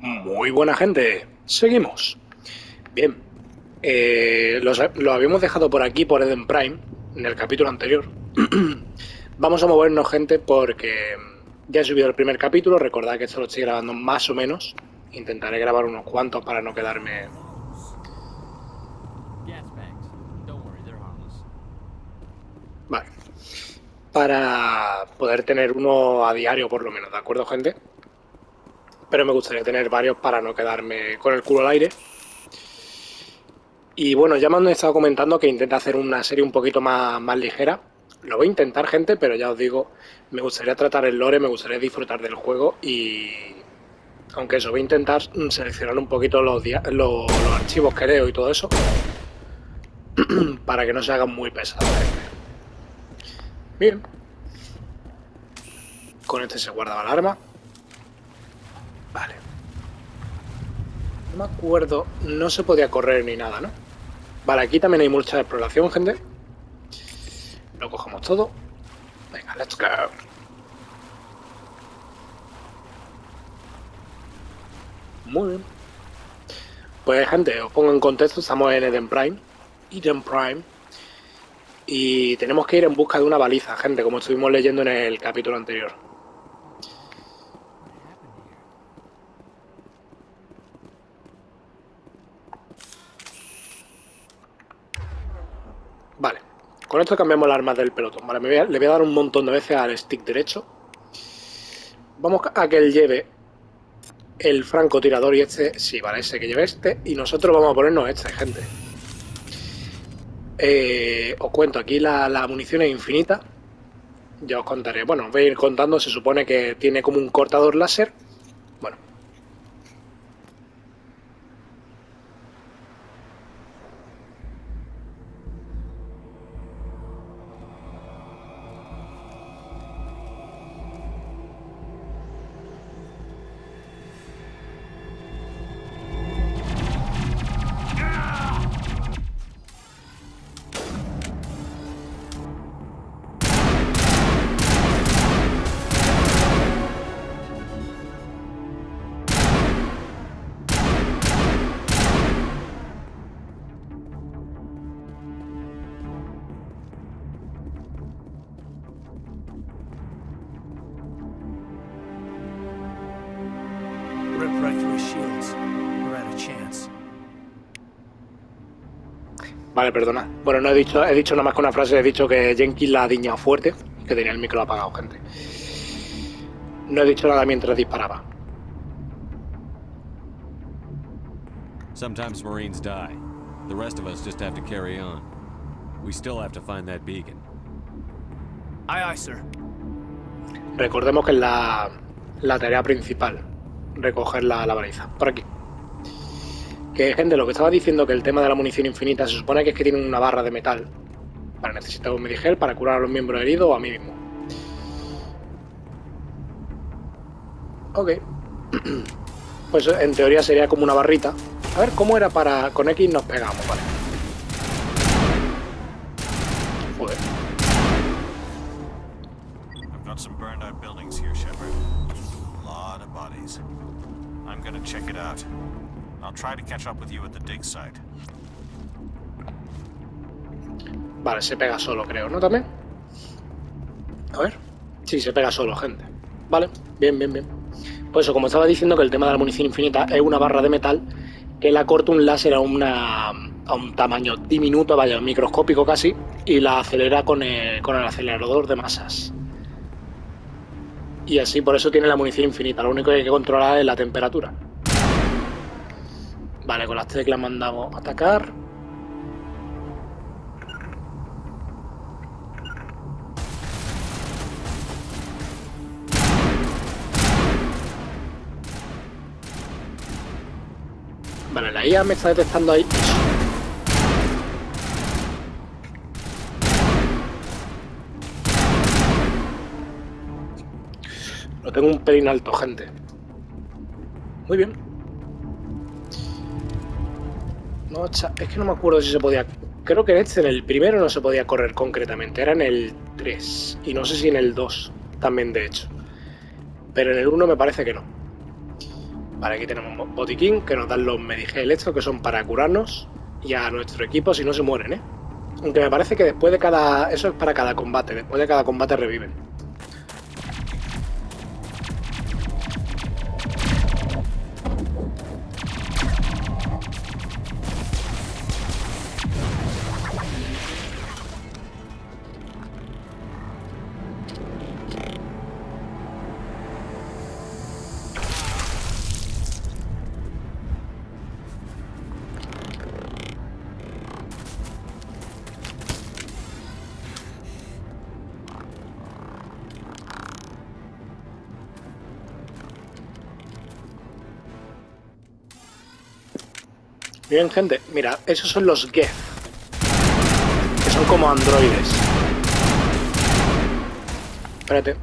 Muy buena gente, seguimos. Bien, lo habíamos dejado por aquí, por Eden Prime, en el capítulo anterior. Vamos a movernos, gente, porque ya he subido el primer capítulo. Recordad que esto lo estoy grabando más o menos. Intentaré grabar unos cuantos para no quedarme... Vale. Para poder tener uno a diario por lo menos, ¿de acuerdo, gente? Pero me gustaría tener varios para no quedarme con el culo al aire. Y bueno, ya me han estado comentando que intenta hacer una serie un poquito más ligera. Lo voy a intentar, gente, pero ya os digo, me gustaría tratar el lore, me gustaría disfrutar del juego y... Aunque eso, voy a intentar seleccionar un poquito los archivos que leo y todo eso para que no se hagan muy pesados, gente. Bien. Con este se guarda la alarma. Vale. No me acuerdo, no se podía correr ni nada, ¿no? Vale, aquí también hay mucha exploración, gente. Lo cogemos todo. Venga, let's go. Muy bien. Pues, gente, os pongo en contexto. Estamos en Eden Prime. Y tenemos que ir en busca de una baliza, gente, como estuvimos leyendo en el capítulo anterior. Vale, con esto cambiamos las armas del pelotón. Vale, le voy a dar un montón de veces al stick derecho. Vamos a que él lleve el francotirador y este, sí, vale, ese que lleve este. Y nosotros vamos a ponernos este, gente. Os cuento, aquí la munición es infinita. Ya os contaré. Bueno, os voy a ir contando. Se supone que tiene como un cortador láser. Bueno. Vale, perdona. Bueno, no he dicho nada más que una frase. He dicho que Jenkins la ha diñado fuerte, que tenía el micro apagado, gente. No he dicho nada mientras disparaba. Sometimes Marines die. The rest of us just have to carry on. We still have to find that beacon. Aye, aye, sir. Recordemos que es la tarea principal, recoger la baliza. Por aquí. Que, gente, lo que estaba diciendo, que el tema de la munición infinita se supone que es que tiene una barra de metal. Para necesitar un medigel para curar a los miembros heridos o a mí mismo. Ok. Pues en teoría sería como una barrita. A ver, ¿cómo era para...? Con X nos pegamos, vale. Joder. I've got some burned out buildings here, Shepard. A lot of bodies. I'm gonna check it out. I'll try to catch up with you at the dig site. Vale, se pega solo, creo, ¿no? También. A ver. Sí, se pega solo, gente. Vale, bien, bien, bien. Pues eso, como estaba diciendo, que el tema de la munición infinita es una barra de metal que la corta un láser a un tamaño diminuto, vaya, microscópico casi, y la acelera con el acelerador de masas. Y así, por eso tiene la munición infinita. Lo único que hay que controlar es la temperatura. Vale, con las teclas mandamos a atacar. Vale, la IA me está detectando ahí. Lo tengo un pelín alto, gente. Muy bien. No, es que no me acuerdo si se podía... Creo que en el primero no se podía correr concretamente. Era en el 3. Y no sé si en el 2 también, de hecho. Pero en el 1 me parece que no. Vale, aquí tenemos botiquín, que nos dan los medigel estos, que son para curarnos, y a nuestro equipo si no se mueren, ¿eh? Aunque me parece que después de cada... Eso es para cada combate, después de cada combate reviven. Bien, gente, mira, esos son los Geth, que son como androides. Espérate,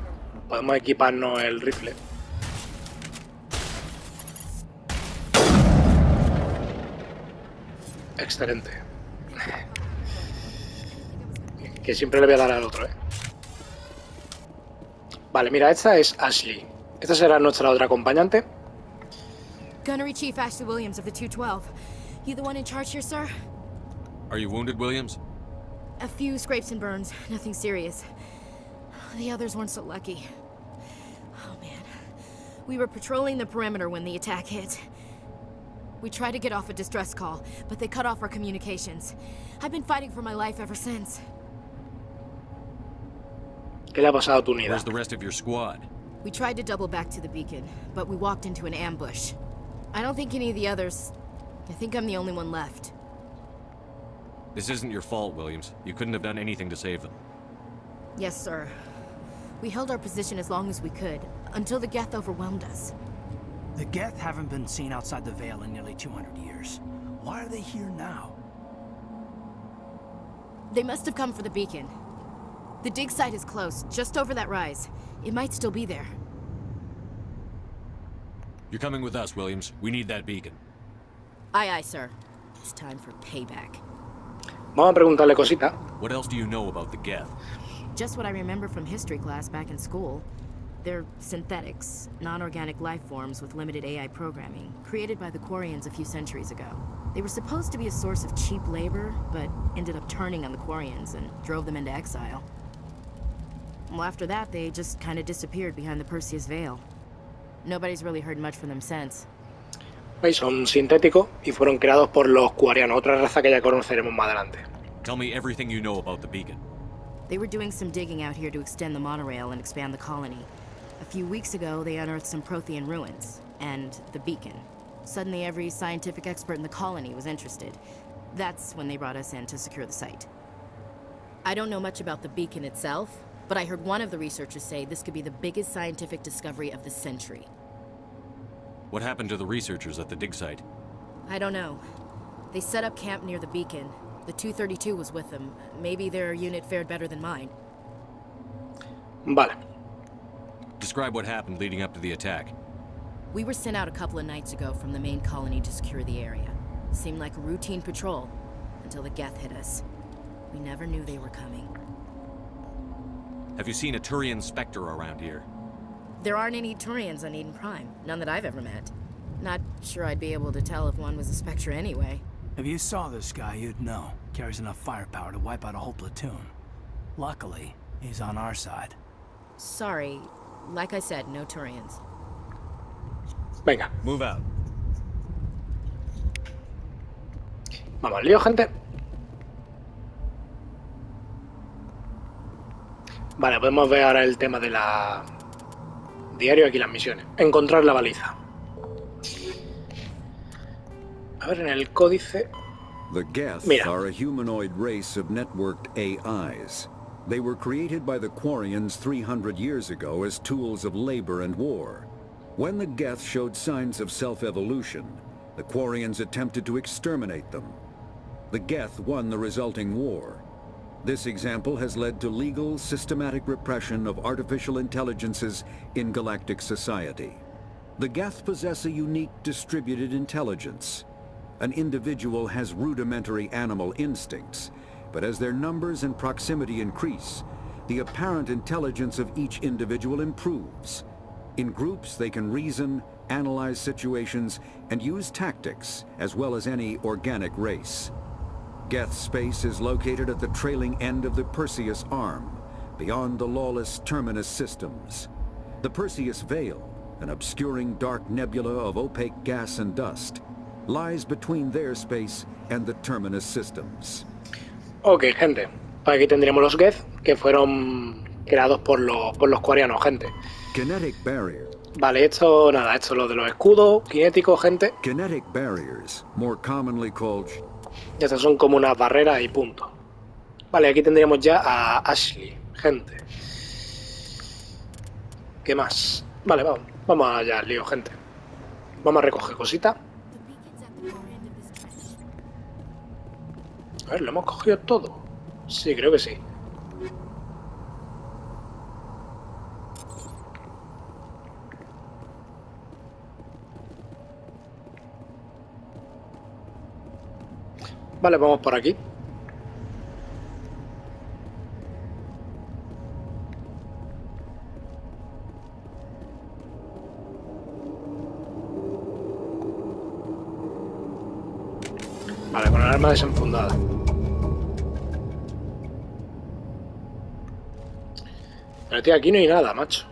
podemos equiparnos el rifle. Excelente. Que siempre le voy a dar al otro, ¿eh? Vale, mira, esta es Ashley. Esta será nuestra otra acompañante. Gunnery Chief Ashley Williams of the 212. You the one in charge here, sir? Are you wounded, Williams? A few scrapes and burns, nothing serious. The others weren't so lucky. Oh man. We were patrolling the perimeter when the attack hit. We tried to get off a distress call, but they cut off our communications. I've been fighting for my life ever since. ¿Qué le ha pasado a tu unidad? Where's the rest of your squad? We tried to double back to the beacon, but we walked into an ambush. I don't think any of the others... I think I'm the only one left. This isn't your fault, Williams. You couldn't have done anything to save them. Yes, sir. We held our position as long as we could, until the Geth overwhelmed us. The Geth haven't been seen outside the Veil in nearly 200 years. Why are they here now? They must have come for the beacon. The dig site is close, just over that rise. It might still be there. You're coming with us, Williams. We need that beacon. Aye, aye, sir. It's time for payback. Vamos a preguntarle cosita. What else do you know about the Geth? Just what I remember from history class back in school. They're synthetics, non-organic life forms with limited AI programming, created by the Quarians a few centuries ago. They were supposed to be a source of cheap labor, but ended up turning on the Quarians and drove them into exile. Well, after that, they just kind of disappeared behind the Perseus Veil. Nobody's really heard much from them since. Son sintéticos y fueron creados por los Quarianos, otra raza que ya conoceremos más adelante. Tell me everything you know about the beacon. They were doing some digging out here to extend the monorail and expand the colony. A few weeks ago, they unearthed some Prothean ruins, and the beacon. Suddenly, every scientific expert in the colony was interested. That's when they brought us in to secure the site. I don't know much about the beacon itself, but I heard one of the researchers say this could be the biggest scientific discovery of the century. What happened to the researchers at the dig site? I don't know. They set up camp near the beacon. The 232 was with them. Maybe their unit fared better than mine. Vale. Describe what happened leading up to the attack. We were sent out a couple of nights ago from the main colony to secure the area. Seemed like a routine patrol, until the Geth hit us. We never knew they were coming. Have you seen a Turian Spectre around here? There aren't any Turians on Eden Prime. None that I've ever met. Not sure I'd be able to tell if one was a Spectre anyway. If you saw this guy, you'd know. Carries enough firepower to wipe out a whole platoon. Luckily, he's on our side. Sorry. Like I said, no Turians. Venga. Move out. Vamos al lío, gente. Vale, podemos ver ahora el tema de la... Diario, aquí las misiones. Encontrar la baliza. A ver, en el códice... The Geth are a humanoid race of networked AIs. They were created by the Quarians 300 years ago as tools of labor and war. When the Geth showed signs of self-evolution, the Quarians attempted to exterminate them. The Geth won the resulting war. This example has led to legal, systematic repression of artificial intelligences in galactic society. The Geth possess a unique distributed intelligence. An individual has rudimentary animal instincts, but as their numbers and proximity increase, the apparent intelligence of each individual improves. In groups, they can reason, analyze situations, and use tactics, as well as any organic race. Geth space is located at the trailing end of the Perseus arm, beyond the lawless Terminus systems. The Perseus Veil, an obscuring dark nebula of opaque gas and dust, lies between their space and the Terminus systems. Ok, gente. Pues aquí tendríamos los Geth, que fueron creados por los coreanos, gente. Kinetic barrier. Vale, esto nada, esto es lo de los escudos cinéticos, gente. Kinetic barriers, more commonly called... Estas son como unas barreras y punto. Vale, aquí tendríamos ya a Ashley, gente. ¿Qué más? Vale, vamos allá al lío, gente. Vamos a recoger cositas. A ver, ¿lo hemos cogido todo? Sí, creo que sí. Vale, vamos por aquí. Vale, con el arma desenfundada. Pero tío, aquí no hay nada, macho.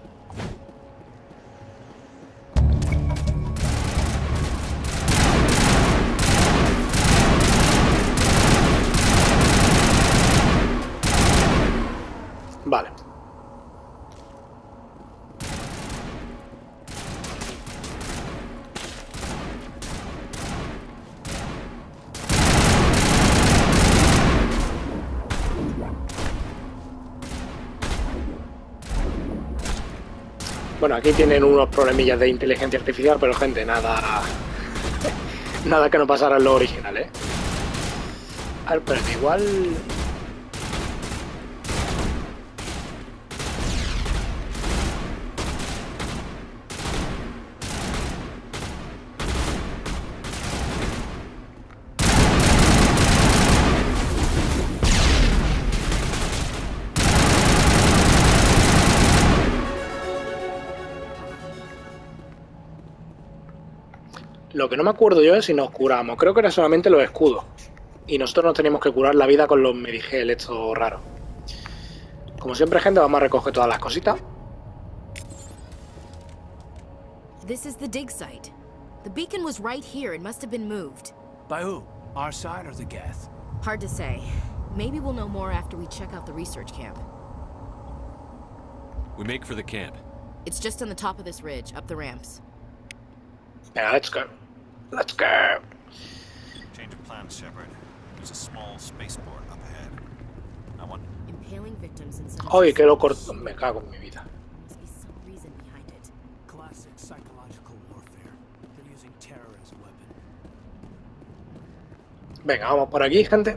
Vale. Bueno, aquí tienen unos problemillas de inteligencia artificial, pero gente, nada... nada que no pasara en lo original, ¿eh? A ver, pero igual... Lo que no me acuerdo yo es si nos curamos. Creo que era solamente los escudos. Y nosotros nos teníamos que curar la vida con los medigel estos raros. Como siempre, gente, vamos a recoger todas las cositas. This is the dig site. The beacon was right here. It must have been moved. By who? Our side or the Geth? Hard to say. Maybe we'll know more after we check out the research camp. We make for the camp. It's just on the top of this ridge, up the ramps. Venga, let's go. Let's go. Change of plans, Shepard. There's a small spaceport up ahead. I want... Impaling victims in some... Ay, que lo corto. Me cago en mi vida. Must be some reason behind it. Classic psychological warfare. They're using terror as a weapon. Venga, vamos por aquí, gente.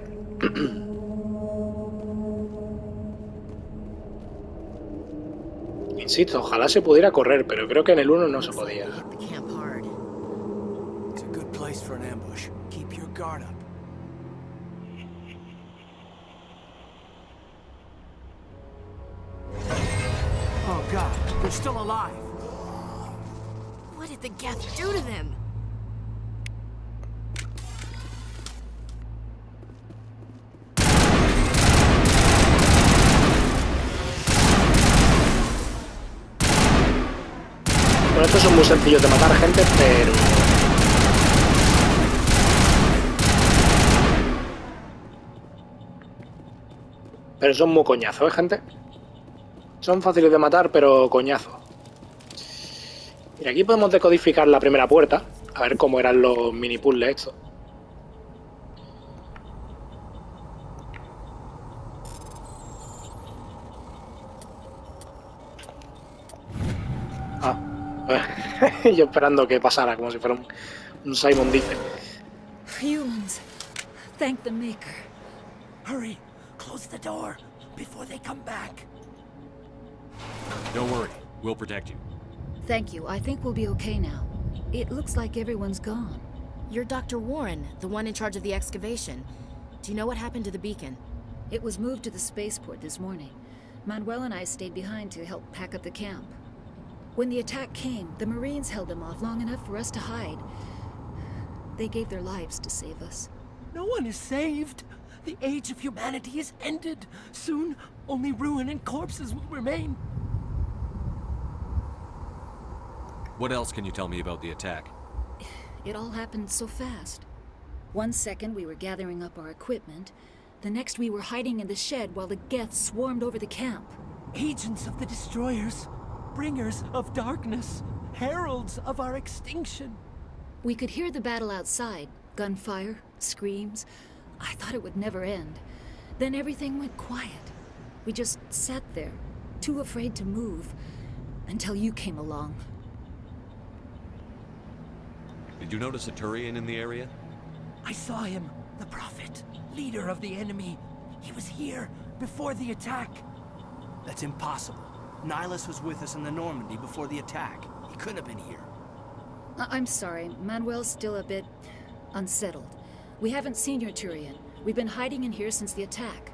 Insisto, ojalá se pudiera correr, pero creo que en el 1 no se podía. Hit the camp hard. It's a good place for an ambush. Keep your guard up. Oh God, they're still alive. What did the Geth do to them? Bueno, estos son muy sencillos de matar, gente, pero... Pero son muy coñazos, ¿eh, gente? Son fáciles de matar, pero coñazo. Y aquí podemos decodificar la primera puerta. A ver cómo eran los mini puzzles estos. Ah. Yo esperando que pasara, como si fuera un Simon dice. Humans, thank the Maker. Hurry, close the door before they come back. Don't worry, we'll protect you. Thank you. I think we'll be okay now. It looks like everyone's gone. You're Dr. Warren, the one in charge of the excavation. Do you know what happened to the beacon? It was moved to the spaceport this morning. Manuel and I stayed behind to help pack up the camp. When the attack came, the Marines held them off long enough for us to hide. They gave their lives to save us. No one is saved. The age of humanity is ended. Soon, only ruin and corpses will remain. What else can you tell me about the attack? It all happened so fast. One second we were gathering up our equipment. The next we were hiding in the shed while the Geth swarmed over the camp. Agents of the destroyers, bringers of darkness, heralds of our extinction. We could hear the battle outside. Gunfire, screams. I thought it would never end. Then everything went quiet. We just sat there, too afraid to move, until you came along. Did you notice a Turian in the area? I saw him, the Prophet, leader of the enemy. He was here before the attack. That's impossible. Nihilus was with us in the Normandy before the attack. He couldn't have been here. I'm sorry, Manuel's still a bit unsettled. We haven't seen your Turian. We've been hiding in here since the attack.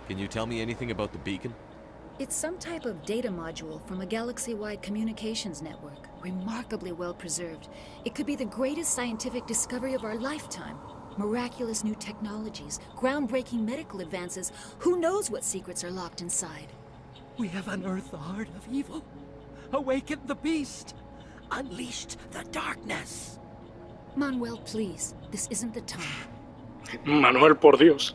Can you tell me anything about the beacon? It's some type of data module from a galaxy-wide communications network. Remarkably well preserved. It could be the greatest scientific discovery of our lifetime. Miraculous new technologies, groundbreaking medical advances. Who knows what secrets are locked inside? We have unearthed the heart of evil, awakened the beast, unleashed the darkness. Manuel, please. This isn't the time. Manuel, por Dios.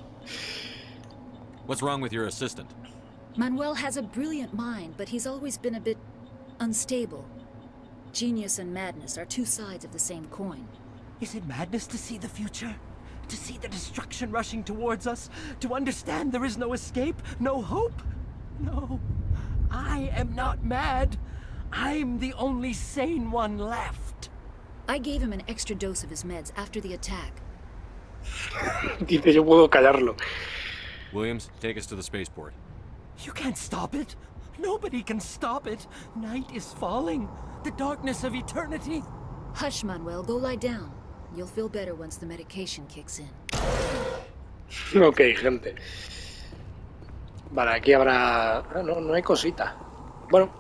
What's wrong with your assistant? Manuel has a brilliant mind, but he's always been a bit unstable. Genius and madness are two sides of the same coin. Is it madness to see the future? To see the destruction rushing towards us? To understand there is no escape? No hope? No. I am not mad. I'm the only sane one left. I gave him an extra dose of his meds after the attack. Dice, yo puedo callarlo. Williams, take us to the spaceport. You can't stop it. Nobody can stop it. Night is falling. The darkness of eternity. Hush, Manuel. Go lie down. You'll feel better once the medication kicks in. Ok, gente. Vale, aquí habrá... No hay cosita. Bueno,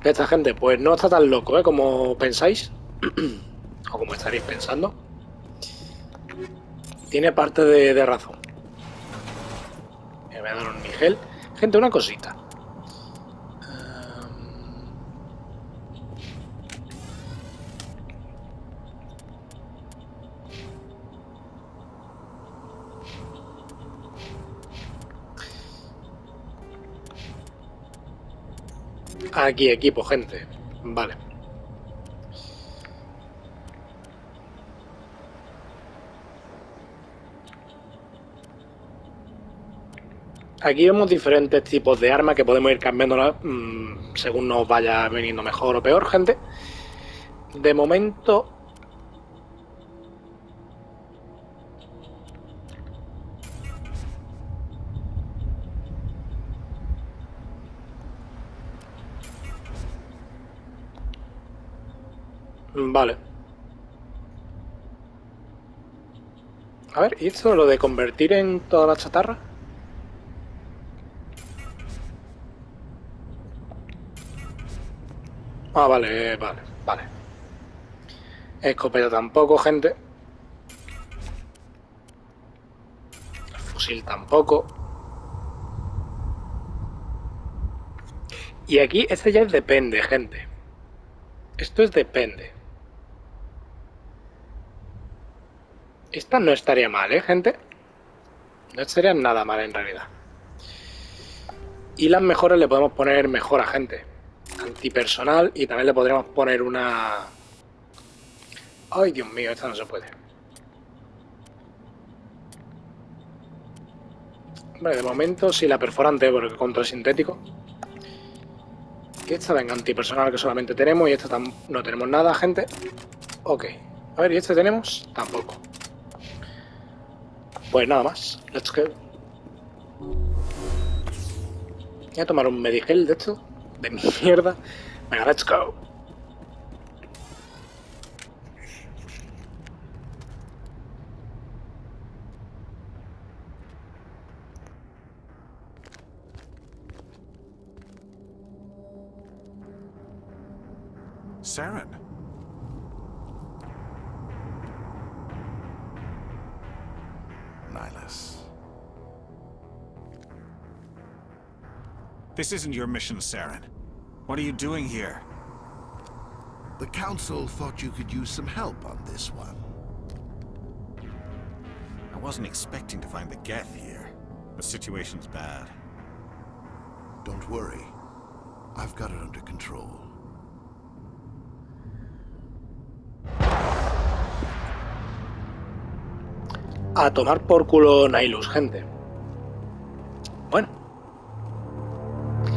esta gente pues no está tan loco, ¿eh? Como pensáis. O como estaréis pensando. Tiene parte de razón. Me voy a dar un nigel. Gente, una cosita. Aquí, equipo, gente. Vale. Aquí vemos diferentes tipos de armas que podemos ir cambiándolas según nos vaya viniendo mejor o peor, gente. De momento... Vale. A ver, ¿y esto lo de convertir en toda la chatarra? Ah, vale. Escopeta tampoco, gente. Fusil tampoco. Y aquí, este ya es depende, gente. Esto es depende. Esta no estaría mal, gente. No estaría nada mal en realidad. Y las mejoras le podemos poner mejora, gente. Antipersonal, y también le podríamos poner una... Ay, Dios mío, esta no se puede. Hombre, de momento sí la perforante, porque contra el sintético. Y esta, venga, antipersonal, que solamente tenemos, y esta no tenemos nada, gente. Ok. A ver, ¿y este tenemos? Tampoco. Pues nada más. Let's go. Voy a tomar un Medigel de esto. De mierda. Venga, let's go. Saren. Nihilus. This isn't your mission, Saren. What are you doing here? The Council thought you could use some help on this one. I wasn't expecting to find the Geth here. The situation's bad. Don't worry. I've got it under control. A tomar por culo Nihilus, gente. Bueno.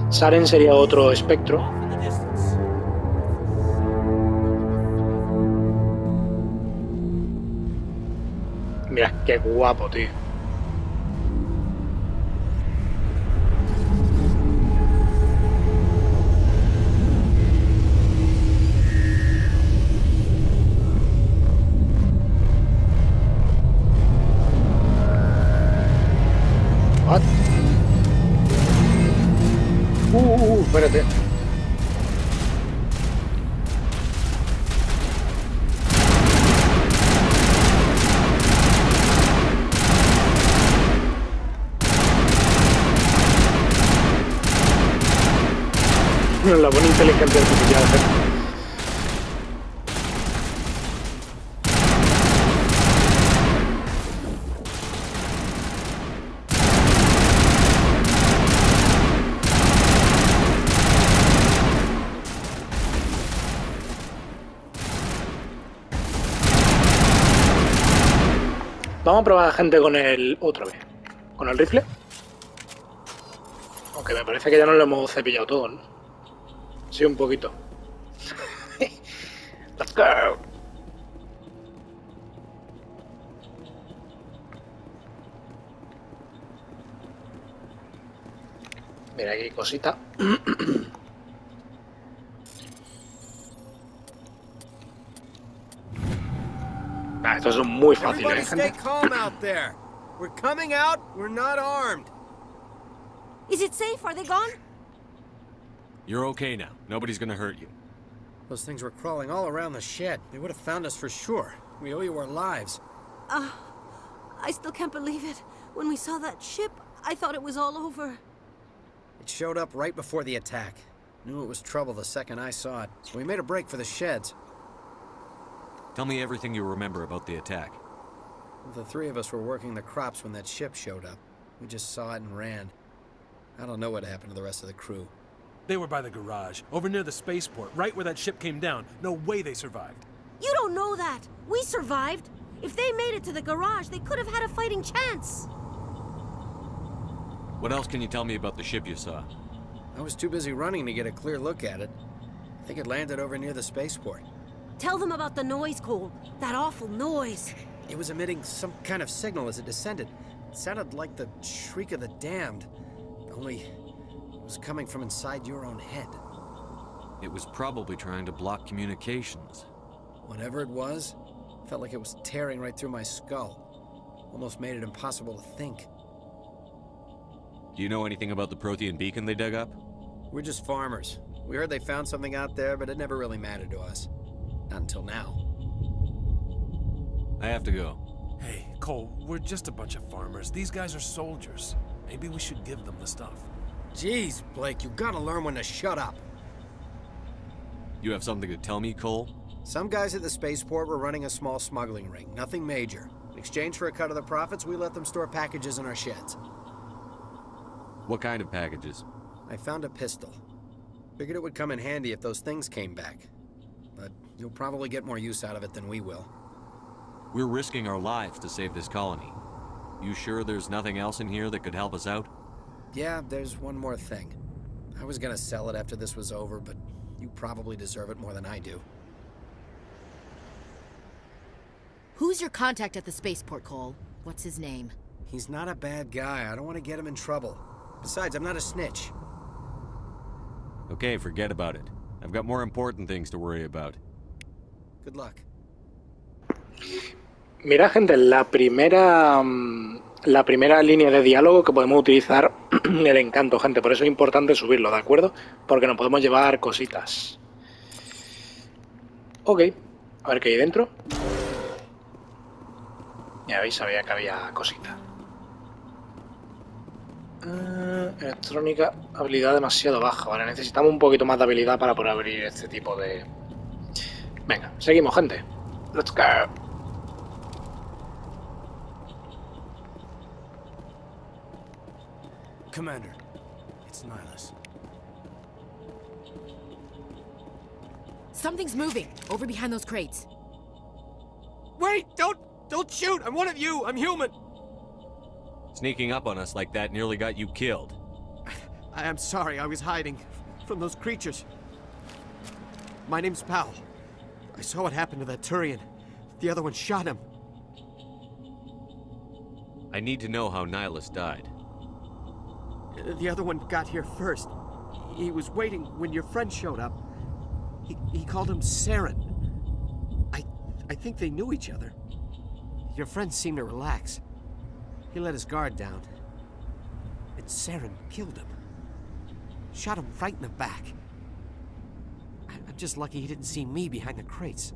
Saren sería otro espectro. Mira, qué guapo, tío. What? Espérate. La buena inteligencia artificial. Vamos a probar a gente con el... otra vez. Con el rifle. Aunque me parece que ya no lo hemos cepillado todo, ¿no? Sí, un poquito. Let's go. Mira, aquí cosita. Ah, estos son muy fáciles, Stay gente. calm out there. We're coming out. We're not armed. Is it safe? Are they gone? You're okay now. Nobody's gonna hurt you. Those things were crawling all around the shed. They would have found us for sure. We owe you our lives. I still can't believe it. When we saw that ship, I thought it was all over. It showed up right before the attack. Knew it was trouble the second I saw it, so we made a break for the sheds. Tell me everything you remember about the attack. The three of us were working the crops when that ship showed up. We just saw it and ran. I don't know what happened to the rest of the crew. They were by the garage, over near the spaceport, right where that ship came down. No way they survived. You don't know that. We survived. If they made it to the garage, they could have had a fighting chance. What else can you tell me about the ship you saw? I was too busy running to get a clear look at it. I think it landed over near the spaceport. Tell them about the noise, Cole. That awful noise. It was emitting some kind of signal as it descended. It sounded like the shriek of the damned. Only it was coming from inside your own head. It was probably trying to block communications. Whatever it was, felt like it was tearing right through my skull. Almost made it impossible to think. Do you know anything about the Prothean beacon they dug up? We're just farmers. We heard they found something out there, but it never really mattered to us. Not until now. I have to go. Hey, Cole, we're just a bunch of farmers. These guys are soldiers. Maybe we should give them the stuff. Jeez, Blake, you gotta learn when to shut up. You have something to tell me, Cole? Some guys at the spaceport were running a small smuggling ring, nothing major. In exchange for a cut of the profits, we let them store packages in our sheds. What kind of packages? I found a pistol. Figured it would come in handy if those things came back. But you'll probably get more use out of it than we will. We're risking our lives to save this colony. You sure there's nothing else in here that could help us out? Yeah, there's one more thing. I was gonna sell it after this was over, but you probably deserve it more than I do. Who's your contact at the spaceport, Cole? What's his name? He's not a bad guy. I don't want to get him in trouble. Besides, I'm not a snitch. Okay, forget about it. I've got more important things to worry about. Good luck. Mira, gente, la primera línea de diálogo que podemos utilizar el encanto, gente. Por eso es importante subirlo, ¿de acuerdo? Porque nos podemos llevar cositas. Ok, a ver qué hay dentro. Ya veis, sabía que había cositas. Electrónica, habilidad demasiado baja. Vale, necesitamos un poquito más de habilidad para poder abrir este tipo de... Venga, seguimos, gente. Let's go. Commander, it's Nihilus. Something's moving over behind those crates. Wait! Don't shoot! I'm one of you! I'm human! Sneaking up on us like that nearly got you killed. I am sorry, I was hiding from those creatures. My name's Powell. I saw what happened to that Turian. The other one shot him. I need to know how Nihilus died. The other one got here first. He was waiting when your friend showed up. He called him Saren. I think they knew each other. Your friend seemed to relax. He let his guard down. And Saren killed him. Shot him right in the back. I'm just lucky he didn't see me behind the crates.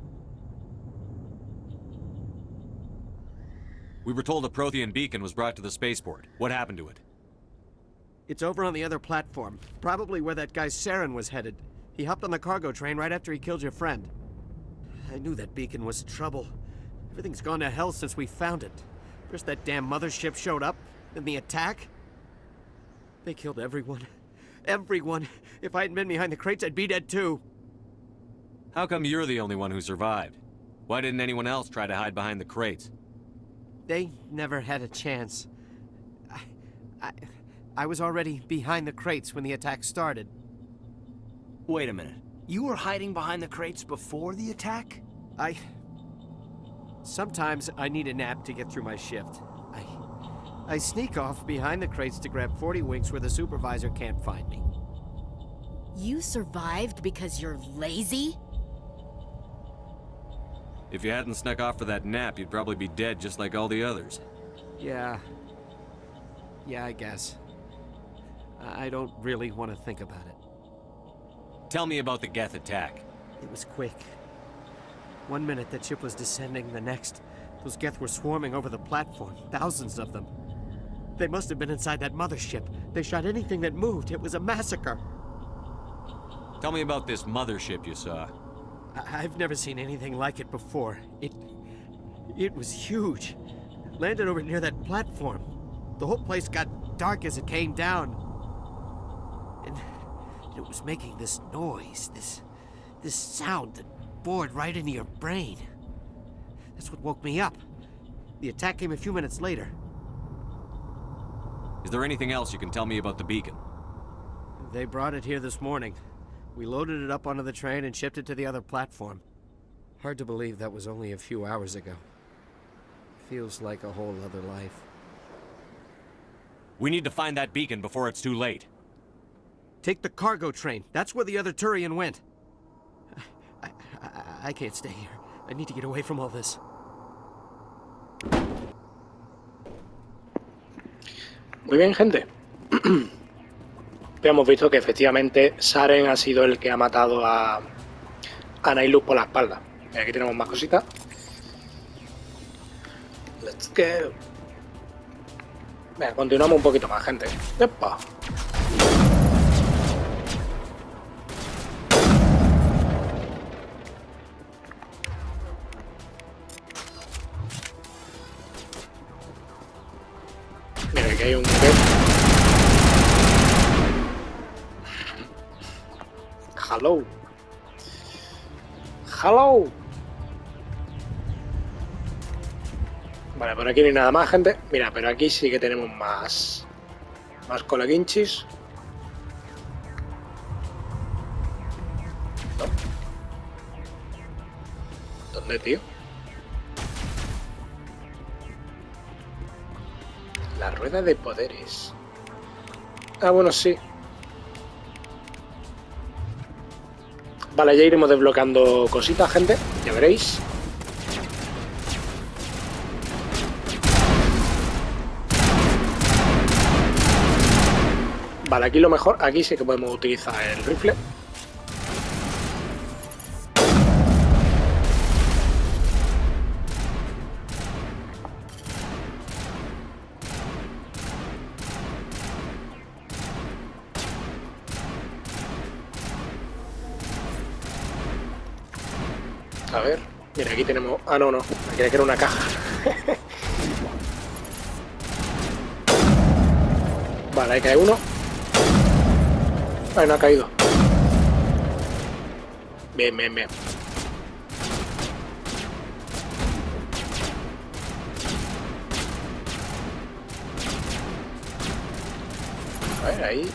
We were told a Prothean beacon was brought to the spaceport. What happened to it? It's over on the other platform. Probably where that guy Saren was headed. He hopped on the cargo train right after he killed your friend. I knew that beacon was trouble. Everything's gone to hell since we found it. First that damn mothership showed up, then the attack. They killed everyone. Everyone. If I hadn't been behind the crates, I'd be dead too. How come you're the only one who survived? Why didn't anyone else try to hide behind the crates? They never had a chance. I was already behind the crates when the attack started. Wait a minute. You were hiding behind the crates before the attack? Sometimes I need a nap to get through my shift. I sneak off behind the crates to grab 40 winks where the supervisor can't find me. You survived because you're lazy? If you hadn't snuck off for that nap, you'd probably be dead just like all the others. Yeah, I guess. I don't really want to think about it. Tell me about the Geth attack. It was quick. 1 minute the ship was descending, the next, those Geth were swarming over the platform, thousands of them. They must have been inside that mothership. They shot anything that moved. It was a massacre. Tell me about this mothership you saw. I've never seen anything like it before. It was huge. Landed over near that platform. The whole place got dark as it came down. And it was making this noise, this sound that bored right into your brain. That's what woke me up. The attack came a few minutes later. Is there anything else you can tell me about the beacon? They brought it here this morning. We loaded it up onto the train and shipped it to the other platform. Hard to believe that was only a few hours ago. Feels like a whole other life. We need to find that beacon before it's too late. Take the cargo train. That's where the other Turian went. I can't stay here. I need to get away from all this. Muy bien, gente. Hemos visto que efectivamente Saren ha sido el que ha matado a Nihilus por la espalda. Y aquí tenemos más cositas. Let's go. Venga, continuamos un poquito más, gente. ¡Epa! Mira, aquí hay un... Hello. Hello. Vale, por aquí no hay nada más, gente. Mira, pero aquí sí que tenemos más coleguinchis. ¿No? ¿Dónde, tío? La rueda de poderes. Ah, bueno, sí. Vale, ya iremos desbloqueando cositas, gente. Ya veréis. Vale, aquí lo mejor, aquí sí que podemos utilizar el rifle. A ver, mira, aquí tenemos... Ah, no, creía que era una caja. Vale, ahí cae uno. Ay, no ha caído. Bien, bien, bien. A ver, ahí...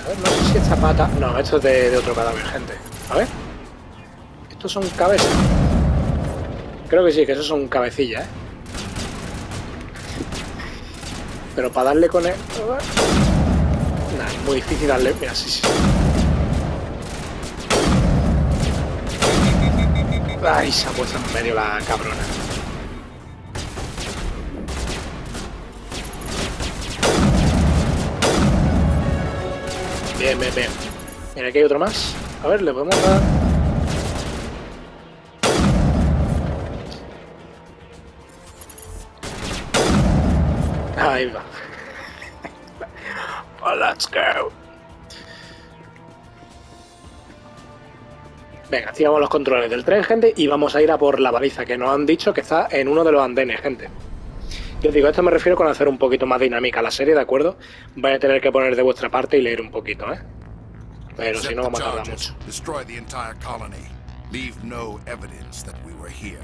A ver, no sé si esta pata... No, esto es de otro cadáver, gente. A ver. Estos son cabezas. Creo que sí, que esos son cabecillas, ¿eh? Pero para darle con él... Nah, es muy difícil darle... Mira, sí. Ay, se ha puesto en medio la cabrona. Bien, bien, bien. Mira, aquí hay otro más. A ver, le podemos dar... Ahí va. Oh, let's go. Venga, activamos los controles del tren, gente, y vamos a ir a por la baliza, que nos han dicho que está en uno de los andenes, gente. Yo os digo, esto me refiero con hacer un poquito más dinámica la serie, ¿de acuerdo? Vais a tener que poner de vuestra parte y leer un poquito, ¿eh? Pero si no, vamos a tardar mucho. Destroy the entire colony. Leave no evidence that we were here.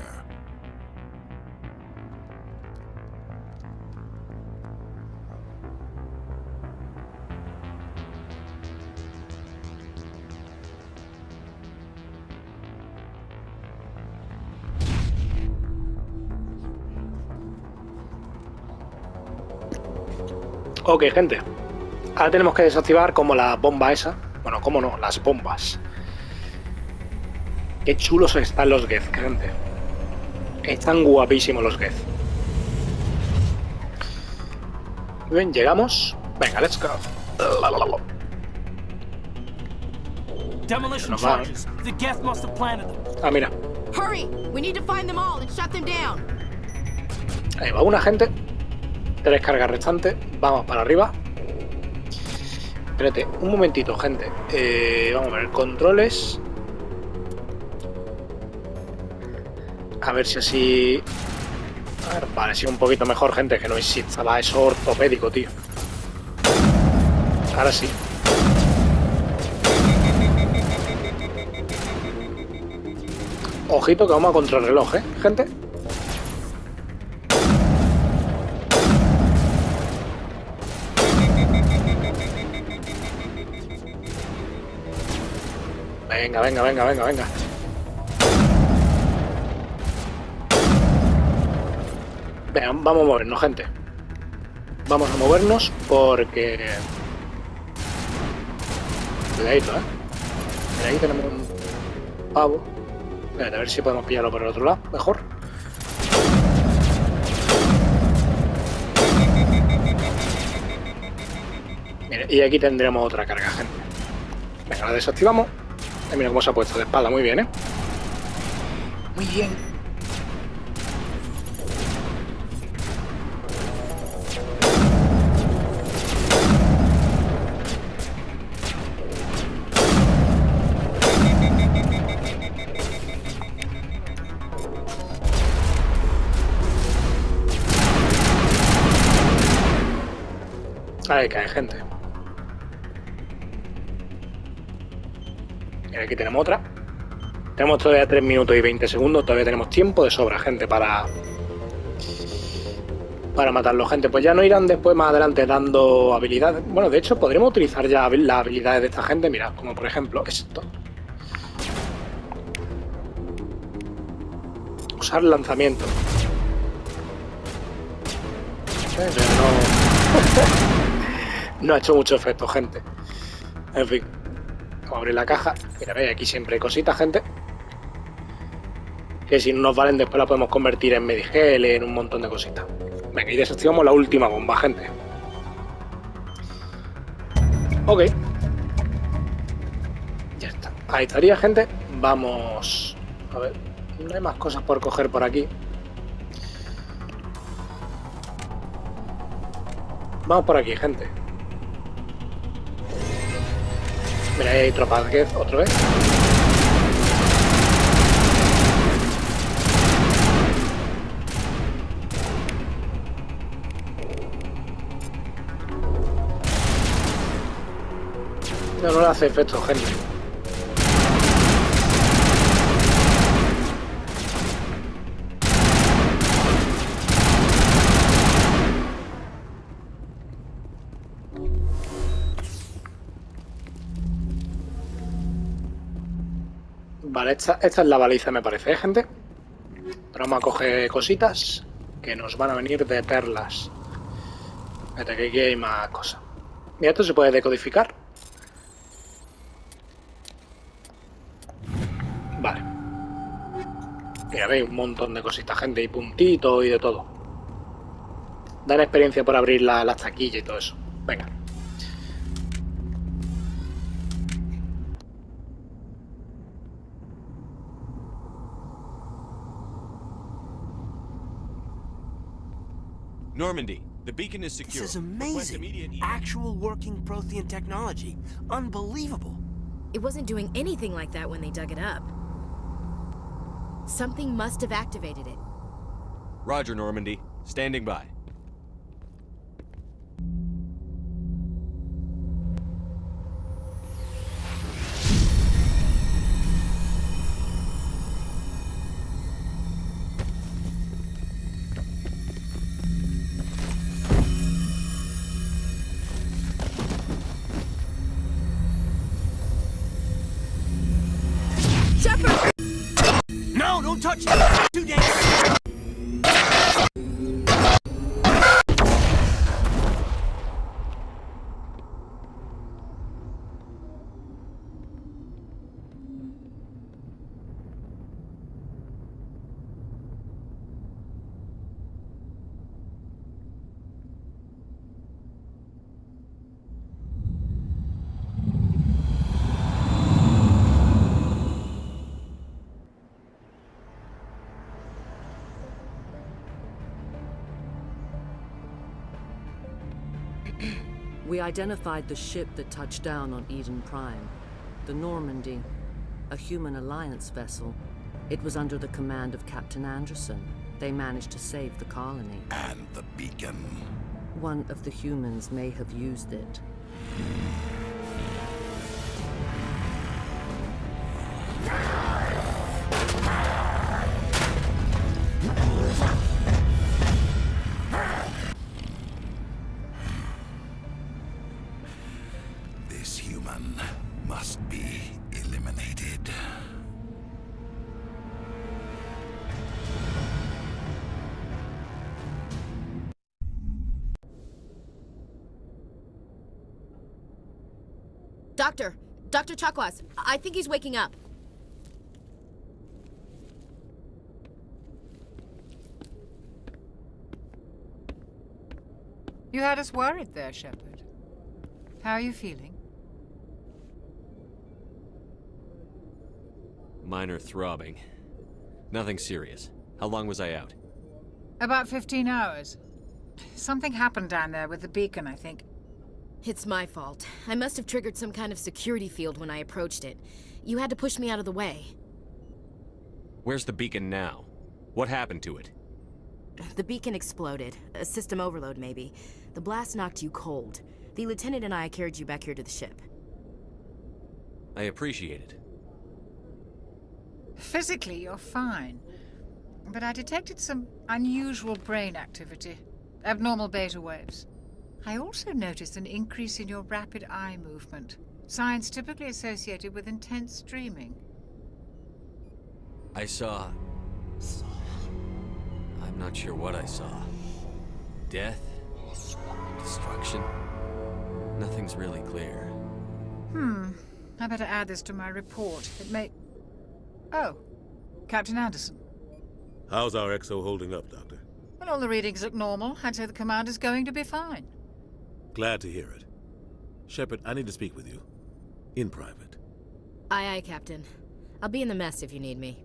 Ok, gente. Ahora tenemos que desactivar como la bomba esa. Bueno, cómo no, las bombas. Qué chulos están los Geth, gente. Están guapísimos los Geth. Bien, llegamos. Venga, let's go. Demolition charges. The Geth must have planted them. Ah, mira. Hurry! We need to find them all and shut them down. Ahí va una, gente. 3 cargas restantes. Vamos para arriba. Espérate, un momentito, gente. Vamos a ver, controles. A ver si así... A ver, vale, sí, un poquito mejor, gente, que no estaba eso ortopédico, tío. Ahora sí. Ojito que vamos a contrarreloj, gente. Venga, venga, venga, venga, venga. Venga, vamos a movernos, gente. Vamos a movernos porque... Cuidadito, Mira, ahí tenemos un pavo. A ver si podemos pillarlo por el otro lado, mejor. Mira, y aquí tendremos otra carga, gente. Venga, la desactivamos. Y mira cómo se ha puesto de espalda, muy bien, Muy bien. Ahí cae, gente. Y aquí tenemos otra. Tenemos todavía 3 minutos y 20 segundos. Todavía tenemos tiempo de sobra, gente, para matarlo, gente. Pues ya no irán después más adelante dando habilidades. Bueno, de hecho, podremos utilizar ya las habilidades de esta gente. Mirad, como por ejemplo esto. Usar lanzamiento. Pero no ha hecho mucho efecto, gente. En fin. Vamos a abrir la caja. Mira, veis, aquí siempre hay cositas, gente. Que si no nos valen, después la podemos convertir en medigel, en un montón de cositas. Venga, y desactivamos la última bomba, gente. Ok. Ya está. Ahí estaría, gente. Vamos... A ver, no hay más cosas por coger por aquí. Vamos por aquí, gente. Mira, ahí hay tropas Geth otra vez. hace efecto, gente. Vale, esta es la baliza, me parece, ¿eh, gente? Pero vamos a coger cositas que nos van a venir de perlas. Espérate, que aquí hay más cosas. Mira, esto se puede decodificar. Vale. Mira, veis un montón de cositas, gente, y puntitos y de todo. Dan experiencia por abrir las taquillas y todo eso. Venga. Normandy, the beacon is secure. This is amazing. Actual working Prothean technology. Unbelievable. It wasn't doing anything like that when they dug it up. Something must have activated it. Roger, Normandy. Standing by. No, don't touch it! Too dangerous! We identified the ship that touched down on Eden Prime. The Normandy, a human alliance vessel. It was under the command of Captain Anderson. They managed to save the colony. And the beacon. One of the humans may have used it. This human must be eliminated. Dr. Chakwas, I think he's waking up. You had us worried there, Shepard. How are you feeling? Minor throbbing. Nothing serious. How long was I out? About 15 hours. Something happened down there with the beacon, I think. It's my fault. I must have triggered some kind of security field when I approached it. You had to push me out of the way. Where's the beacon now? What happened to it? The beacon exploded. A system overload, maybe. The blast knocked you cold. The lieutenant and I carried you back here to the ship. I appreciate it. Physically, you're fine. But I detected some unusual brain activity. Abnormal beta waves. I also noticed an increase in your rapid eye movement. Signs typically associated with intense dreaming. I saw... I'm not sure what I saw. Death? Destruction? Nothing's really clear. I better add this to my report. It may... Oh, Captain Anderson. How's our XO holding up, Doctor? Well, all the readings look normal. I'd say the commander's going to be fine. Glad to hear it. Shepard, I need to speak with you. In private. Aye, aye, Captain. I'll be in the mess if you need me.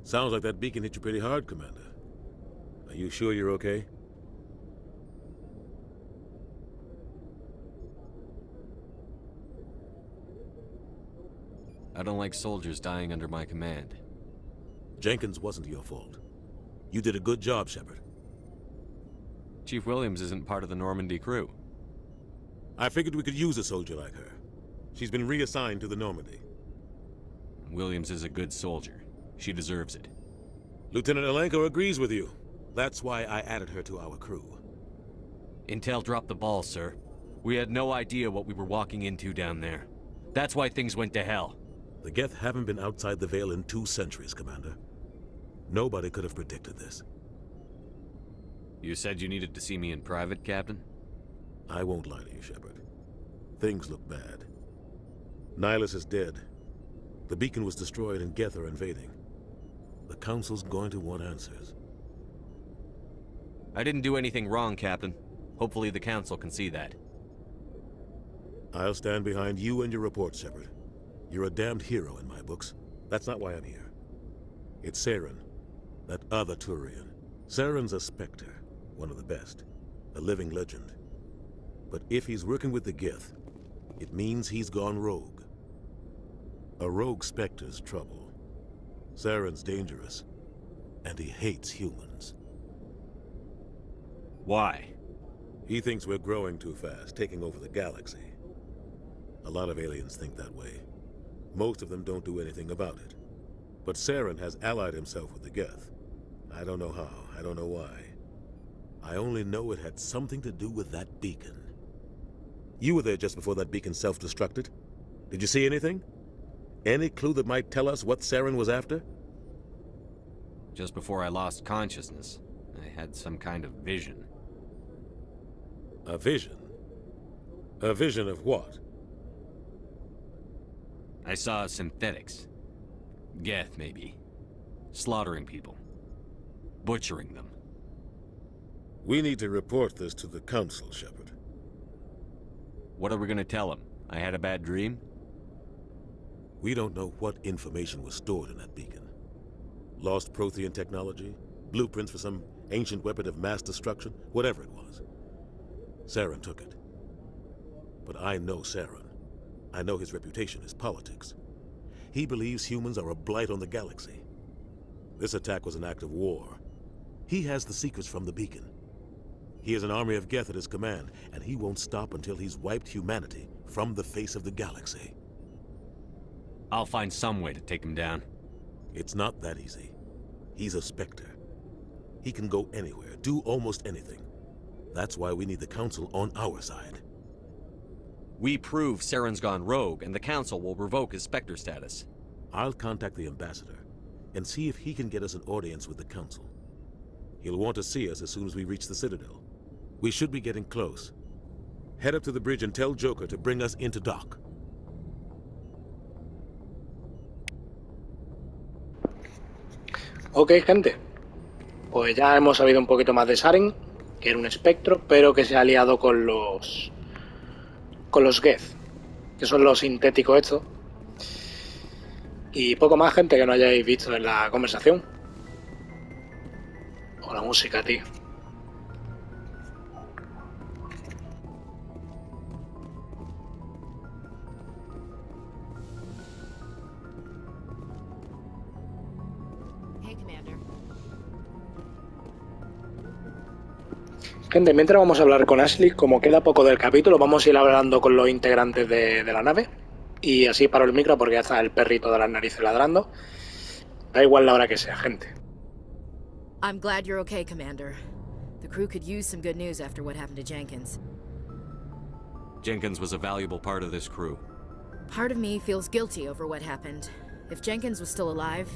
Sounds like that beacon hit you pretty hard, Commander. Are you sure you're okay? I don't like soldiers dying under my command. Jenkins wasn't your fault. You did a good job, Shepard. Chief Williams isn't part of the Normandy crew. I figured we could use a soldier like her. She's been reassigned to the Normandy. Williams is a good soldier. She deserves it. Lieutenant Alenko agrees with you. That's why I added her to our crew. Intel dropped the ball, sir. We had no idea what we were walking into down there. That's why things went to hell. The Geth haven't been outside the Veil in 2 centuries, Commander. Nobody could have predicted this. You said you needed to see me in private, Captain? I won't lie to you, Shepard. Things look bad. Nihilus is dead. The beacon was destroyed and Geth are invading. The Council's going to want answers. I didn't do anything wrong, Captain. Hopefully the Council can see that. I'll stand behind you and your report, Shepard. You're a damned hero in my books. That's not why I'm here. It's Saren, that other Turian. Saren's a Spectre, one of the best, a living legend. But if he's working with the Geth, it means he's gone rogue. A rogue Spectre's trouble. Saren's dangerous, and he hates humans. Why? He thinks we're growing too fast, taking over the galaxy. A lot of aliens think that way. Most of them don't do anything about it. But Saren has allied himself with the Geth. I don't know how, I don't know why. I only know it had something to do with that beacon. You were there just before that beacon self-destructed. Did you see anything? Any clue that might tell us what Saren was after? Just before I lost consciousness, I had some kind of vision. A vision? A vision of what? I saw synthetics. Geth, maybe. Slaughtering people. Butchering them. We need to report this to the Council, Shepard. What are we gonna tell them? I had a bad dream? We don't know what information was stored in that beacon. Lost Prothean technology? Blueprints for some ancient weapon of mass destruction? Whatever it was. Saren took it. But I know Saren. I know his reputation is politics. He believes humans are a blight on the galaxy. This attack was an act of war. He has the secrets from the beacon. He has an army of Geth at his command, and he won't stop until he's wiped humanity from the face of the galaxy. I'll find some way to take him down. It's not that easy. He's a Spectre. He can go anywhere, do almost anything. That's why we need the Council on our side. We prove Saren's gone rogue, and the Council will revoke his Spectre status. I'll contact the Ambassador, and see if he can get us an audience with the Council. He'll want to see us as soon as we reach the Citadel. We should be getting close. Head up to the bridge and tell Joker to bring us into dock. Ok, gente. Pues ya hemos sabido un poquito más de Saren, que era un espectro, pero que se ha aliado con los Geth, que son los sintéticos estos. Y poco más, gente, que no hayáis visto en la conversación. O la música, tío. Gente, mientras vamos a hablar con Ashley, como queda poco del capítulo, vamos a ir hablando con los integrantes de la nave. Y así paro el micro porque ya está el perrito de las narices ladrando. Da igual la hora que sea, gente. I'm glad you're okay, Commander. The crew could use some good news after what happened to Jenkins. Jenkins was a valuable part of this crew. Part of me feels guilty over what happened. If Jenkins was still alive,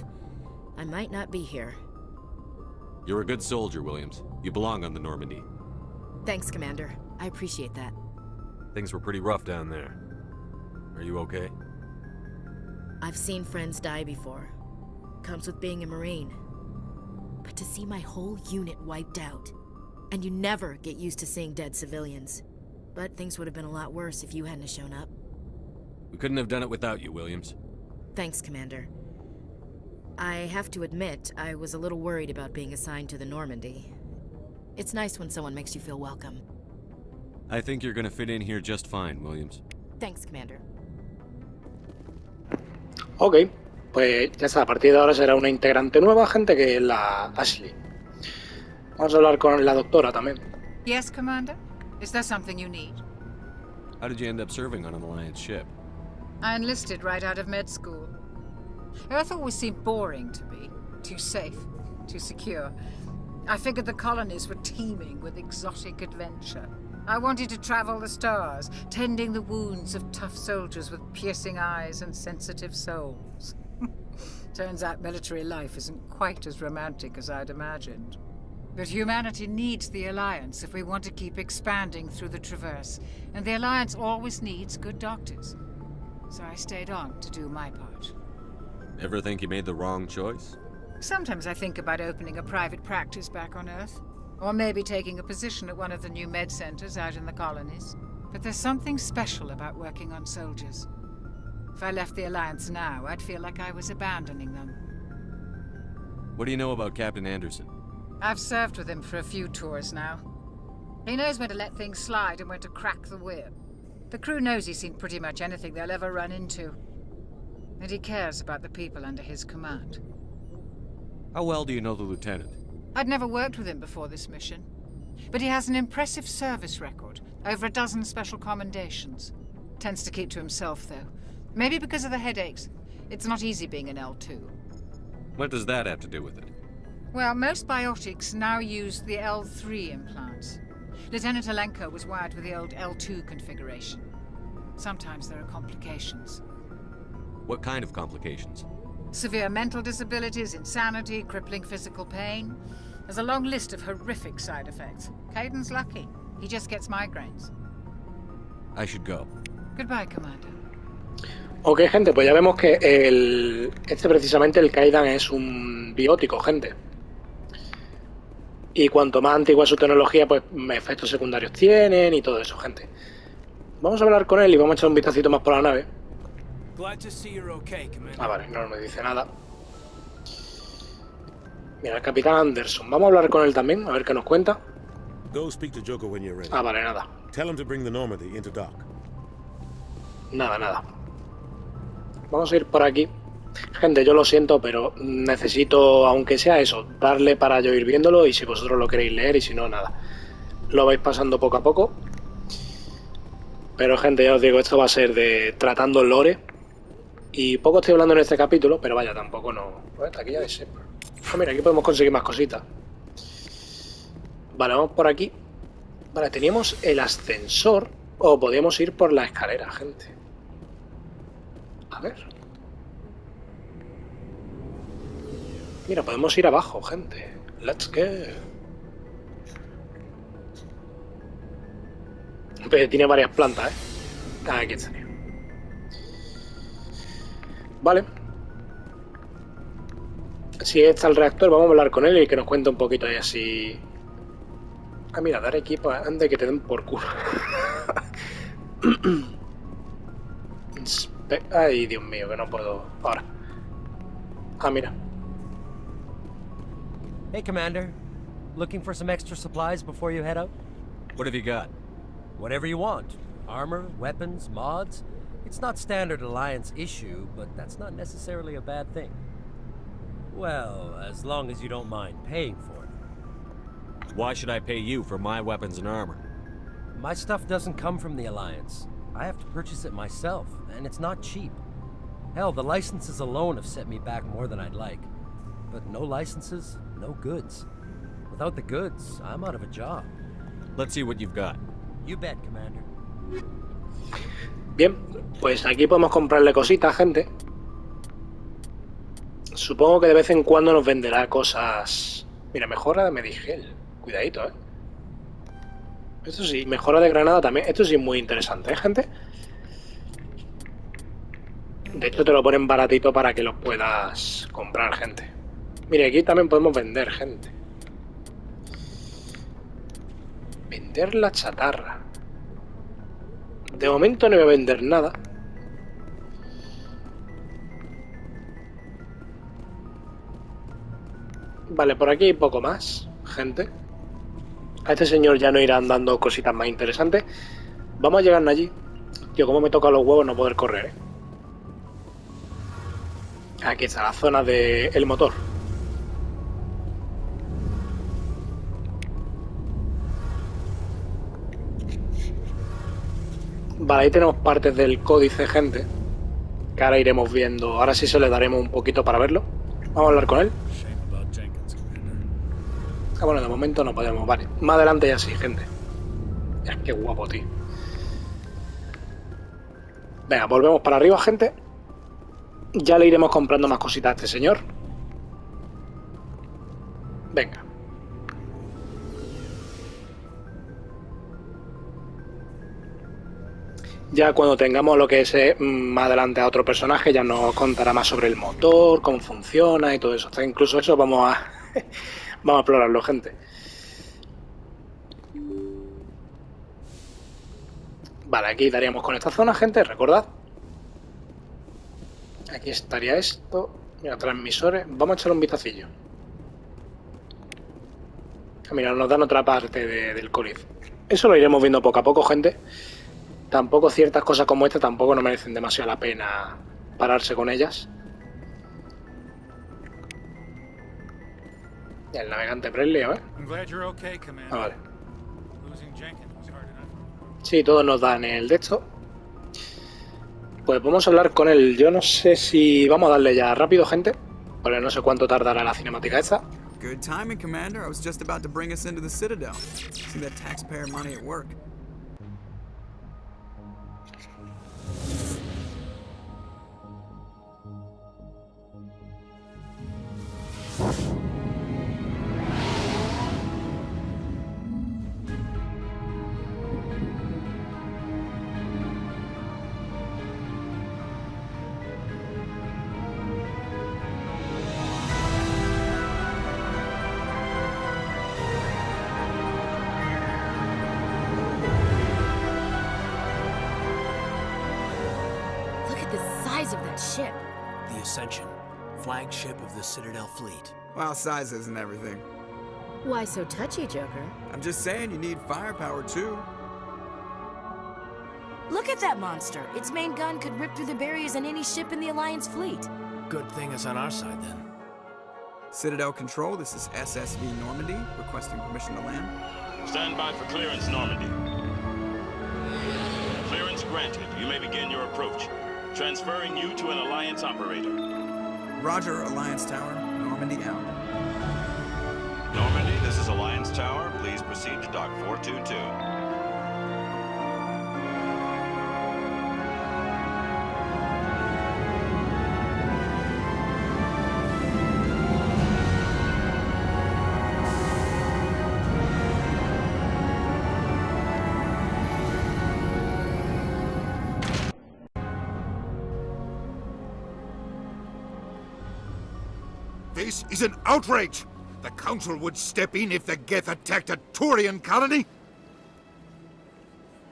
I might not be here. You're a good soldier, Williams. You belong on the Normandy. Thanks, Commander. I appreciate that. Things were pretty rough down there. Are you okay? I've seen friends die before. Comes with being a Marine. But to see my whole unit wiped out. And you never get used to seeing dead civilians. But things would have been a lot worse if you hadn't shown up. We couldn't have done it without you, Williams. Thanks, Commander. I have to admit, I was a little worried about being assigned to the Normandy. It's nice when someone makes you feel welcome. I think you're gonna fit in here just fine, Williams. Thanks, Commander. Ok, pues ya está. A partir de ahora será una integrante nueva, gente, que es la Ashley. Vamos a hablar con la doctora también. Yes, Commander? Is there something you need? How did you end up serving on an Alliance ship? I enlisted right out of med school. Earth always seemed boring to me. Too safe, too secure. I figured the colonies were teeming with exotic adventure. I wanted to travel the stars, tending the wounds of tough soldiers with piercing eyes and sensitive souls. Turns out military life isn't quite as romantic as I'd imagined. But humanity needs the Alliance if we want to keep expanding through the Traverse, and the Alliance always needs good doctors. So I stayed on to do my part. Ever think you made the wrong choice? Sometimes I think about opening a private practice back on Earth. Or maybe taking a position at one of the new med centers out in the colonies. But there's something special about working on soldiers. If I left the Alliance now, I'd feel like I was abandoning them. What do you know about Captain Anderson? I've served with him for a few tours now. He knows when to let things slide and when to crack the whip. The crew knows he's seen pretty much anything they'll ever run into. And he cares about the people under his command. How well do you know the Lieutenant? I'd never worked with him before this mission. But he has an impressive service record, over a dozen special commendations. Tends to keep to himself, though. Maybe because of the headaches. It's not easy being an L2. What does that have to do with it? Well, most biotics now use the L3 implants. Lieutenant Alenko was wired with the old L2 configuration. Sometimes there are complications. What kind of complications? Severe mental disabilities, insanity, crippling physical pain. There's a long list of horrific side effects. Caden's lucky. He just gets migraines. I should go. Goodbye, Commander. Ok, gente, pues ya vemos que precisamente el Kaidan es un biótico, gente. Y cuanto más antigua su tecnología, pues efectos secundarios tienen y todo eso, gente. Vamos a hablar con él y vamos a echar un vistacito más por la nave. Ah, vale, no me dice nada. Mira, el Capitán Anderson. Vamos a hablar con él también, a ver qué nos cuenta. Ah, vale, nada. Nada. Vamos a ir por aquí. Gente, yo lo siento, pero necesito, aunque sea eso, darle para yo ir viéndolo y si vosotros lo queréis leer y si no, nada. Lo vais pasando poco a poco. Pero, gente, ya os digo, esto va a ser de tratando el lore. Y poco estoy hablando en este capítulo, pero vaya, tampoco no... Pues esta aquí ya de siempre. Ah, mira, aquí podemos conseguir más cositas. Vale, vamos por aquí. Vale, teníamos el ascensor o podíamos ir por la escalera, gente. A ver. Mira, podemos ir abajo, gente. Let's go. Pero tiene varias plantas, Aquí está. Vale. Si está el reactor, vamos a hablar con él y que nos cuente un poquito ahí así. Ah, mira, dar equipo antes de que te den por culo. Ay, Dios mío, que no puedo. Ahora. Ah, mira. Hey, Commander. Looking for some extra supplies before you head out? What have you got? Whatever you want. Armor, weapons, mods. It's not standard Alliance issue, but that's not necessarily a bad thing. Well, as long as you don't mind paying for it. Why should I pay you for my weapons and armor? My stuff doesn't come from the Alliance. I have to purchase it myself, and it's not cheap. Hell, the licenses alone have set me back more than I'd like. But no licenses, no goods. Without the goods, I'm out of a job. Let's see what you've got. You bet, Commander. Bien, pues aquí podemos comprarle cositas, gente. Supongo que de vez en cuando nos venderá cosas... Mira, mejora de Medigel. Cuidadito, Esto sí, mejora de granada también. Esto sí es muy interesante, gente. De hecho, te lo ponen baratito para que lo puedas comprar, gente. Mira, aquí también podemos vender, gente. Vender la chatarra. De momento no voy a vender nada. Vale, por aquí hay poco más, gente. A este señor ya no irán dando cositas más interesantes. Vamos a llegar allí. Tío, cómo me toca los huevos no poder correr, Aquí está la zona del motor. Vale, ahí tenemos partes del códice, gente. Que ahora iremos viendo. Ahora sí se le daremos un poquito para verlo. Vamos a hablar con él. Ah, bueno, de momento no podemos. Vale, más adelante ya sí, gente. Ya, qué guapo, tío. Venga, volvemos para arriba, gente. Ya le iremos comprando más cositas a este señor. Venga. Ya cuando tengamos lo que es más adelante a otro personaje, ya nos contará más sobre el motor, cómo funciona y todo eso. Hasta incluso eso vamos a vamos a explorarlo, gente. Vale, aquí daríamos con esta zona, gente, recordad. Aquí estaría esto. Mira, transmisores. Vamos a echarle un vistacillo. Mira, nos dan otra parte del códice. Eso lo iremos viendo poco a poco, gente. Tampoco ciertas cosas como esta tampoco no merecen demasiado la pena pararse con ellas. Y el navegante Presley, ¿eh? Ah, vale. Sí, todos nos dan el de esto. Pues vamos a hablar con él. Yo no sé si vamos a darle ya rápido, gente, porque no sé cuánto tardará la cinemática esta. Good timing, Commander. I was just about to bring us into the Citadel. See that taxpayer money at work. Ship. The Ascension, flagship of the Citadel fleet. Well, size isn't everything. Why so touchy, Joker? I'm just saying you need firepower too. Look at that monster. Its main gun could rip through the barriers in any ship in the Alliance fleet. Good thing it's on our side then. Citadel Control, this is SSV Normandy, requesting permission to land. Stand by for clearance, Normandy. Clearance granted. You may begin your approach. Transferring you to an Alliance operator. Roger, Alliance Tower. Normandy out. Normandy, this is Alliance Tower. Please proceed to Dock 422. This is an outrage! The Council would step in if the Geth attacked a Turian colony?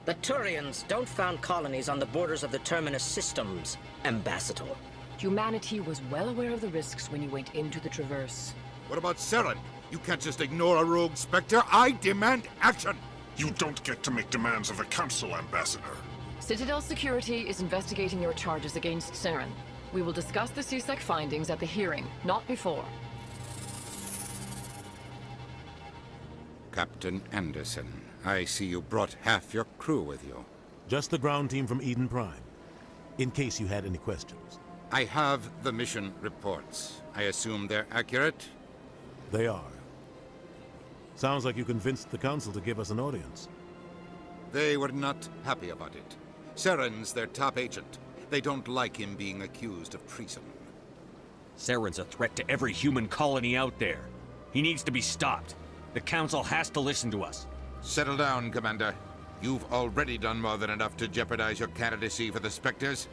The Turians don't found colonies on the borders of the Terminus systems, Ambassador. Humanity was well aware of the risks when you went into the Traverse. What about Saren? You can't just ignore a rogue Spectre. I demand action! You don't get to make demands of the Council, Ambassador. Citadel Security is investigating your charges against Saren. We will discuss the CSEC findings at the hearing, not before. Captain Anderson, I see you brought half your crew with you. Just the ground team from Eden Prime, in case you had any questions. I have the mission reports. I assume they're accurate? They are. Sounds like you convinced the Council to give us an audience. They were not happy about it. Saren's their top agent. They don't like him being accused of treason. Saren's a threat to every human colony out there. He needs to be stopped. The Council has to listen to us. Settle down, Commander. You've already done more than enough to jeopardize your candidacy for the Spectres.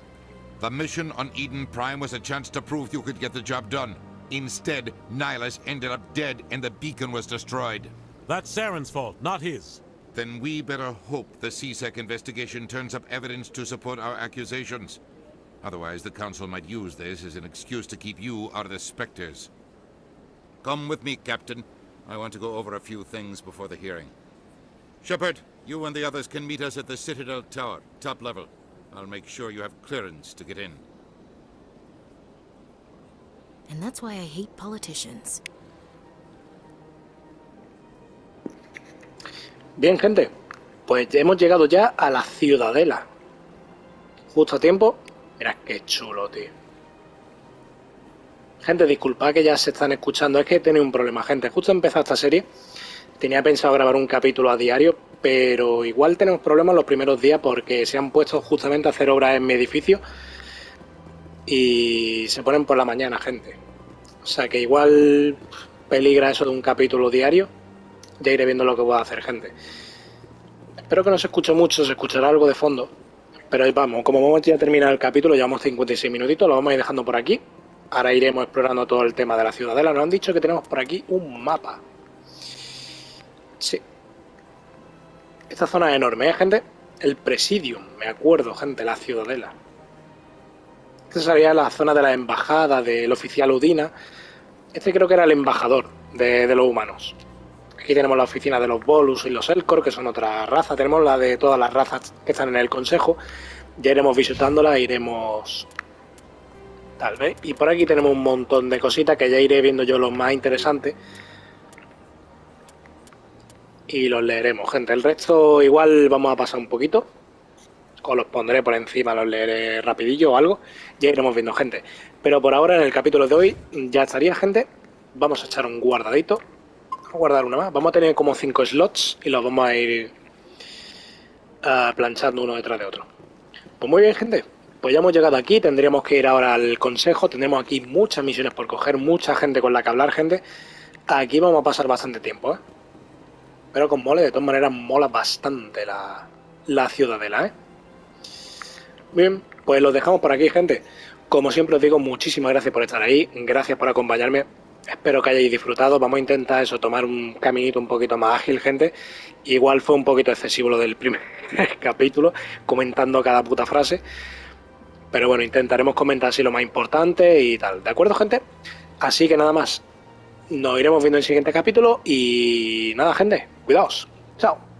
The mission on Eden Prime was a chance to prove you could get the job done. Instead, Nihilus ended up dead and the beacon was destroyed. That's Saren's fault, not his. Then we better hope the CSEC investigation turns up evidence to support our accusations. Otherwise, the Council might use this as an excuse to keep you out of the Spectres. Come with me, Captain. I want to go over a few things before the hearing. Shepard, you and the others can meet us at the Citadel Tower, top level. I'll make sure you have clearance to get in. And that's why I hate politicians. Bien, gente, pues hemos llegado ya a la Ciudadela. justo a tiempo. Mira qué chulo, tío. Gente, disculpad que ya se están escuchando. Es que he tenido un problema, gente. Justo he empezado esta serie. Tenía pensado grabar un capítulo a diario, pero igual tenemos problemas los primeros días porque se han puesto justamente a hacer obras en mi edificio y se ponen por la mañana, gente. O sea que igual peligra eso de un capítulo diario. Ya iré viendo lo que voy a hacer, gente. Espero que no se escuche mucho, se escuchará algo de fondo. Pero ahí vamos, como vamos ya a terminar el capítulo, llevamos 56 minutitos, lo vamos a ir dejando por aquí. Ahora iremos explorando todo el tema de la Ciudadela. Nos han dicho que tenemos por aquí un mapa. Sí. Esta zona es enorme, ¿eh, gente? El Presidium, me acuerdo, gente, la Ciudadela. Esta sería la zona de la embajada del oficial Udina. Este creo que era el embajador de los humanos. Aquí tenemos la oficina de los Volus y los Elcor, que son otra raza. Tenemos la de todas las razas que están en el consejo. Ya iremos visitándola, iremos... tal vez. Y por aquí tenemos un montón de cositas que ya iré viendo yo los más interesantes. Y los leeremos, gente. El resto igual vamos a pasar un poquito. Os los pondré por encima, los leeré rapidillo o algo. Ya iremos viendo, gente. Pero por ahora en el capítulo de hoy ya estaría, gente. Vamos a echar un guardadito. Vamos a guardar una más. Vamos a tener como 5 slots y los vamos a ir planchando uno detrás de otro. Pues muy bien, gente. Pues ya hemos llegado aquí. Tendríamos que ir ahora al consejo. Tenemos aquí muchas misiones por coger. Mucha gente con la que hablar, gente. Aquí vamos a pasar bastante tiempo, ¿eh? Pero con mole, de todas maneras, mola bastante la Ciudadela, ¿eh? Bien, pues los dejamos por aquí, gente. Como siempre os digo, muchísimas gracias por estar ahí. Gracias por acompañarme. Espero que hayáis disfrutado. Vamos a intentar eso, tomar un caminito un poquito más ágil, gente. Igual fue un poquito excesivo lo del primer capítulo, comentando cada puta frase. Pero bueno, intentaremos comentar así lo más importante y tal. ¿De acuerdo, gente? Así que nada más. Nos iremos viendo en el siguiente capítulo y nada, gente, cuidaos. Chao.